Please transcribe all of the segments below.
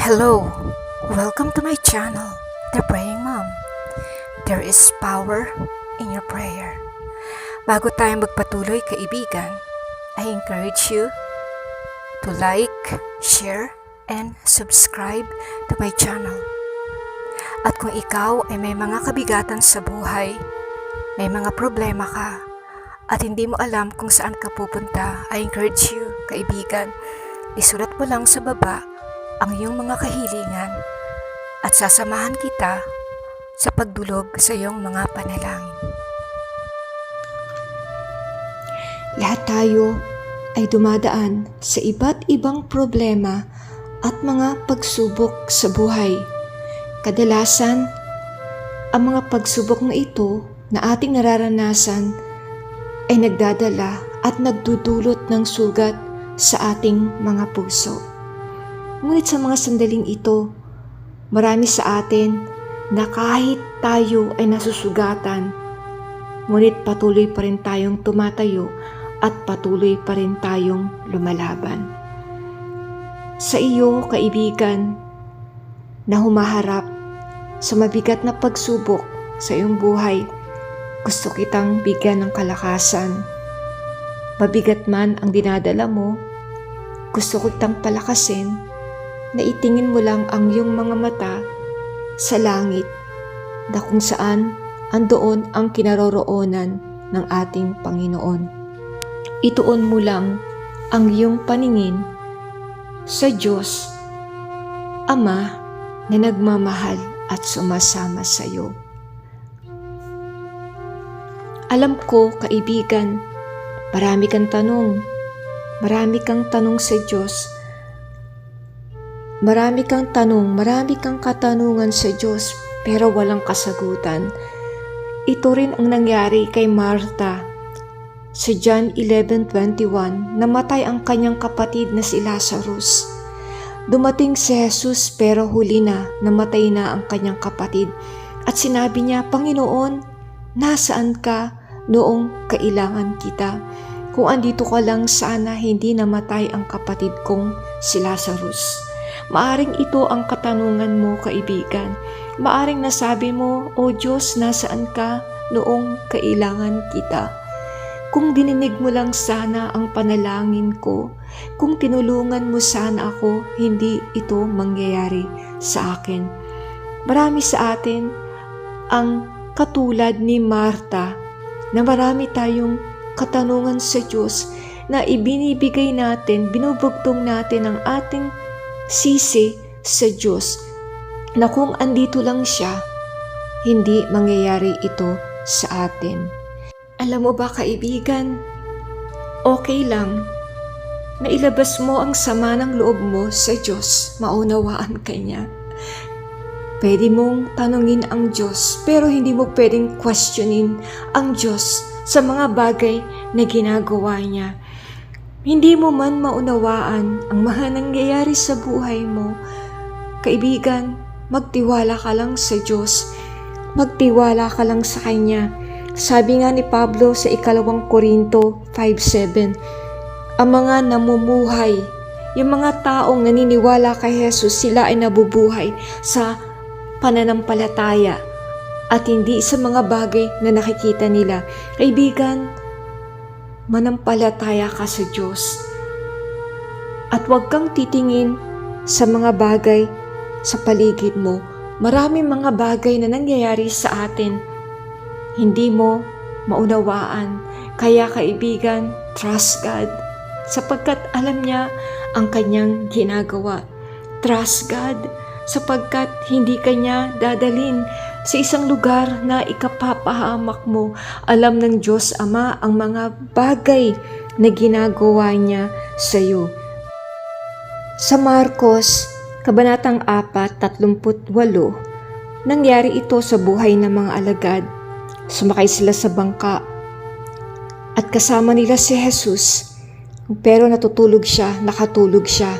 Hello! Welcome to my channel, The Praying Mom. There is power in your prayer. Bago tayo magpatuloy, kaibigan, I encourage you to like, share, and subscribe to my channel. At kung ikaw ay may mga kabigatan sa buhay, may mga problema ka, at hindi mo alam kung saan ka pupunta, I encourage you, kaibigan, isulat mo lang sa baba ang iyong mga kahilingan at sasamahan kita sa pagdulog sa iyong mga panalangin. Lahat tayo ay dumadaan sa iba't ibang problema at mga pagsubok sa buhay. Kadalasan, ang mga pagsubok na ito na ating nararanasan ay nagdadala at nagdudulot ng sugat sa ating mga puso. Ngunit sa mga sandaling ito, marami sa atin na kahit tayo ay nasusugatan, ngunit patuloy pa rin tayong tumatayo at patuloy pa rin tayong lumalaban. Sa iyo, kaibigan, na humaharap sa mabigat na pagsubok sa iyong buhay, gusto kitang bigyan ng kalakasan. Mabigat man ang dinadala mo, gusto kitang palakasin na itingin mo lang ang iyong mga mata sa langit na kung saan andoon ang kinaroroonan ng ating Panginoon. Ituon mo lang ang iyong paningin sa Diyos, Ama na nagmamahal at sumasama sa iyo. Alam ko, kaibigan, marami kang tanong sa Diyos. Marami kang katanungan sa Diyos, pero walang kasagutan. Ito rin ang nangyari kay Martha. Sa John 11:21, namatay ang kanyang kapatid na si Lazarus. Dumating si Jesus pero huli na, namatay na ang kanyang kapatid. At sinabi niya, Panginoon, nasaan ka noong kailangan kita? Kung andito ka lang, sana hindi namatay ang kapatid kong si Lazarus. Maaring ito ang katanungan mo, kaibigan. Maaring nasabi mo, O Diyos, nasaan ka noong kailangan kita? Kung dininig mo lang sana ang panalangin ko, kung tinulungan mo sana ako, hindi ito mangyayari sa akin. Marami sa atin ang katulad ni Martha na marami tayong katanungan sa Diyos na ibinibigay natin, binubugtong natin ang ating sisi sa Diyos na kung andito lang siya, hindi mangyayari ito sa atin. Alam mo ba, kaibigan, okay lang na ilabas mo ang sama ng loob mo sa Diyos, maunawaan ka niya. Pwede mong tanungin ang Diyos, pero hindi mo pwedeng questionin ang Diyos sa mga bagay na ginagawa niya. Hindi mo man maunawaan ang mga nangyayari sa buhay mo, kaibigan, magtiwala ka lang sa Diyos. Magtiwala ka lang sa Kanya. Sabi nga ni Pablo sa 2 Korinto 5:7, ang mga namumuhay, yung mga taong naniniwala kay Jesus, sila ay nabubuhay sa pananampalataya at hindi sa mga bagay na nakikita nila. Kaibigan, manampalataya ka sa Diyos. At huwag kang titingin sa mga bagay sa paligid mo. Maraming mga bagay na nangyayari sa atin, hindi mo maunawaan. Kaya kaibigan, trust God, sapagkat alam niya ang kanyang ginagawa. Trust God, sapagkat hindi kanya dadalhin sa isang lugar na ikapapahamak mo. Alam ng Diyos Ama ang mga bagay na ginagawa niya sa iyo. Sa Marcos, Kabanatang 4:38, nangyari ito sa buhay ng mga alagad. Sumakay sila sa bangka at kasama nila si Jesus, pero nakatulog siya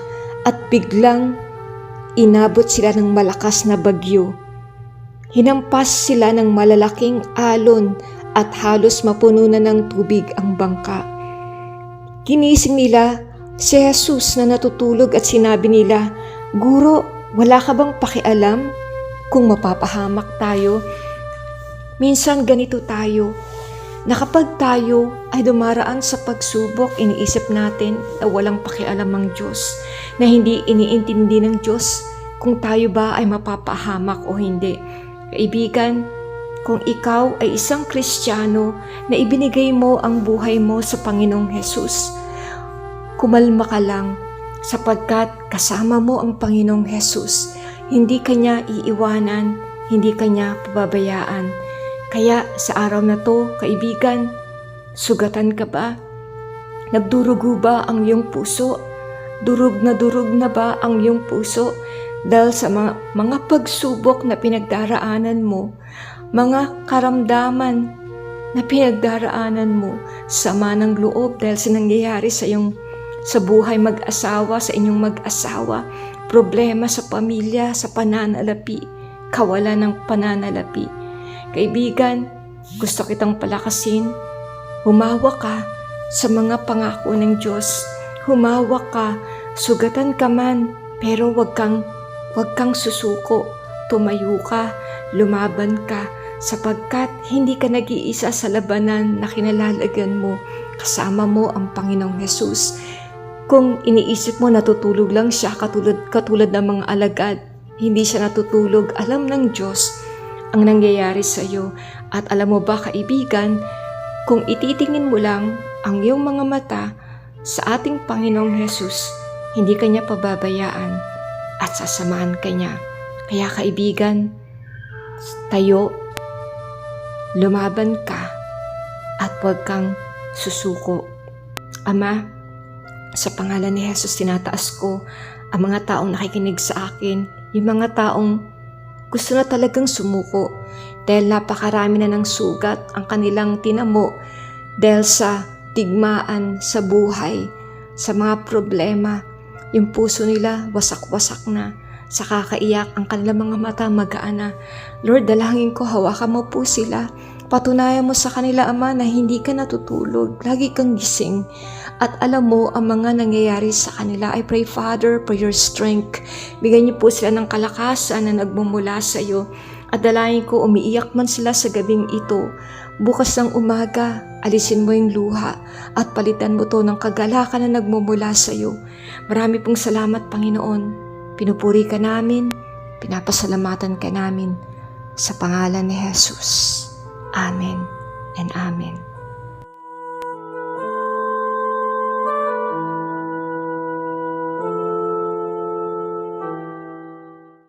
at biglang inabot sila ng malakas na bagyo. Hinampas sila ng malalaking alon at halos mapuno na ng tubig ang bangka. Ginising nila si Jesus na natutulog at sinabi nila, Guro, Wala ka bang pakialam kung mapapahamak tayo? Minsan ganito tayo, na kapag tayo ay dumaraan sa pagsubok, iniisip natin na walang pakialam ang Diyos, na hindi iniintindi ng Diyos kung tayo ba ay mapapahamak o hindi. Kaibigan, kung ikaw ay isang Kristiyano na ibinigay mo ang buhay mo sa Panginoong Hesus, kumalma ka lang sapagkat kasama mo ang Panginoong Hesus. Hindi kanya iiwanan, hindi kanya pababayaan. Kaya sa araw na to, kaibigan, sugatan ka ba? Nagdurugo ba ang iyong puso? Durug na ba ang iyong puso? Dahil sa mga pagsubok na pinagdaraanan mo, mga karamdaman na pinagdaraanan mo, sama ng loob dahil sa nangyayari sa buhay mag-asawa, sa inyong mag-asawa, problema sa pamilya, sa pananalapi, kawalan ng pananalapi. Kaibigan, gusto kitang palakasin. Humawak ka sa mga pangako ng Diyos. Humawak ka, sugatan ka man, pero wag kang susuko. Tumayo ka, lumaban ka, sapagkat hindi ka nag-iisa sa labanan na kinalalagyan mo. Kasama mo ang Panginoong Hesus. Kung iniisip mo natutulog lang siya katulad ng mga alagad, hindi siya natutulog. Alam ng Diyos ang nangyayari sa iyo. At alam mo ba, kaibigan, kung ititingin mo lang ang iyong mga mata sa ating Panginoong Hesus, hindi kanya pababayaan at sasamahan kanya. Kaya kaibigan, tayo, lumaban ka at huwag kang susuko. Ama, sa pangalan ni Hesus, tinataas ko ang mga taong nakikinig sa akin, yung mga taong gusto na talagang sumuko dahil napakarami na ng sugat ang kanilang tinamo dahil sa digmaan sa buhay, sa mga problema. Yung puso nila wasak-wasak na, sa kakaiyak ang kanilang mga mata magaan na. Lord, dalangin ko, hawakan mo po sila. Patunayan mo sa kanila, Ama, na hindi ka natutulog, lagi kang gising. At alam mo ang mga nangyayari sa kanila. I pray, Father, for your strength. Bigyan niyo po sila ng kalakasan na nagmumula sa iyo. At dalangin ko, umiiyak man sila sa gabing ito. Bukas ng umaga, alisin mo yung luha at palitan mo to ng kagalakan na nagmumula sa iyo. Marami pong salamat, Panginoon. Pinupuri ka namin, pinapasalamatan ka namin. Sa pangalan ni Jesus. Amen and Amen.